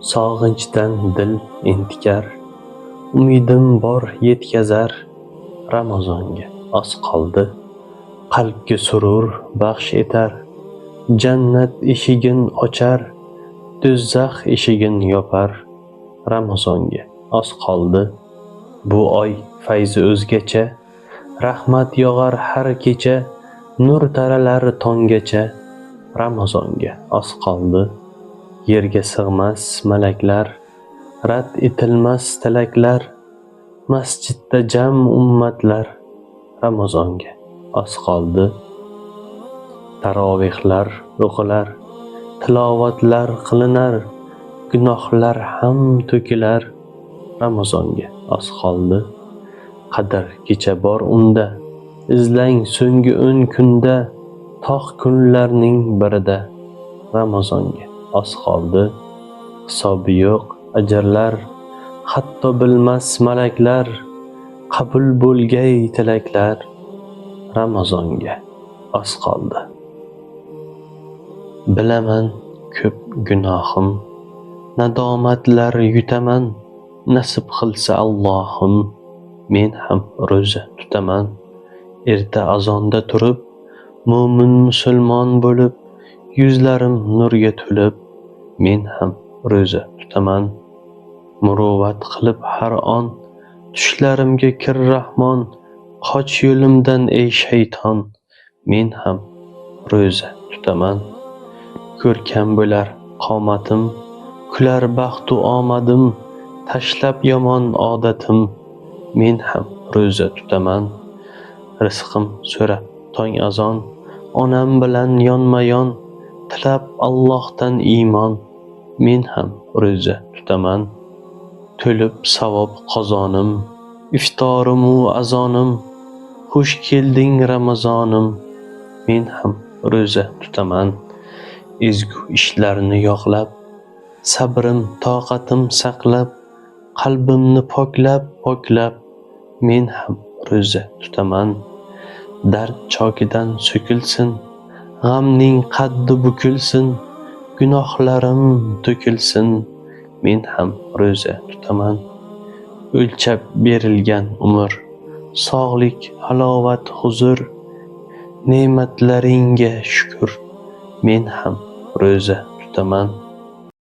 Sog'inchdan dil entikar, umidim bor yetkazar. Ramazonga oz qoldi, qalbga surur baxsh etar. Jannat eshigin ochar, do'zax eshigin yopar. Ramazonga oz qoldi, bu oy fayzi o'zgacha. Rahmat yog'ar har kecha, nur taralar tonggacha. Ramazonga oz qoldi, yerga sig'mas malaklar, rad etilmas tilaklar. Masjidda jam ummatlar. Ramazonga oz qoldi, tarovehlar o'qilar, tilovatlar qilinar, gunohlar ham to'kilar. Ramazonga oz qoldi, qadr kecha bor unda, izlang so'nggi 10 kunda, tog' kunlarning birida. Ramazonga oz qoldi, hisobi yo'q ajrlar, hatto bilmas malaklar. Qabul bo'lgay tilaklar. Ramazonga oz qoldi. Bilaman ko'p gunohim, nadomatlar yutaman. Nasib qilsa Allohim, men ham ro'za tutaman. Erta azonda turib, mo'min musulmon bo'lib, yuzlarim nurga to'lib, men ham ro'za tutaman. Muruvvat qilib har on, tushlarimga kir Rahmon. Qoch yo'limdan ey shayton, men ham ro'za tutaman. Ko'rkam bo'lar qomatim, kular baxtu omadim. Tashlab yomon odatim, men ham ro'za tutaman. Rizqim so'rab tong azon, onam bilan yonma-yon. Tilab Allohdan iymon, men ham ro'za tutaman. To'lib savob qozonim, iftorimu azonim. Xush kelding Ramazonim, men ham ro'za tutaman. Ezgu ishlarni yoqlab, sabrim toqatim saqlab, qalbimni poklab, men ham ro'za tutaman. Dard chokidan so'kilsin, g'amning qaddi bukilsin, gunohlarim to'kilsin, men ham ro'za tutaman. O'lchab berilgan umr, sog'lik, halovat, huzur. Ne'matlaringga shukr, men ham ro'za tutaman.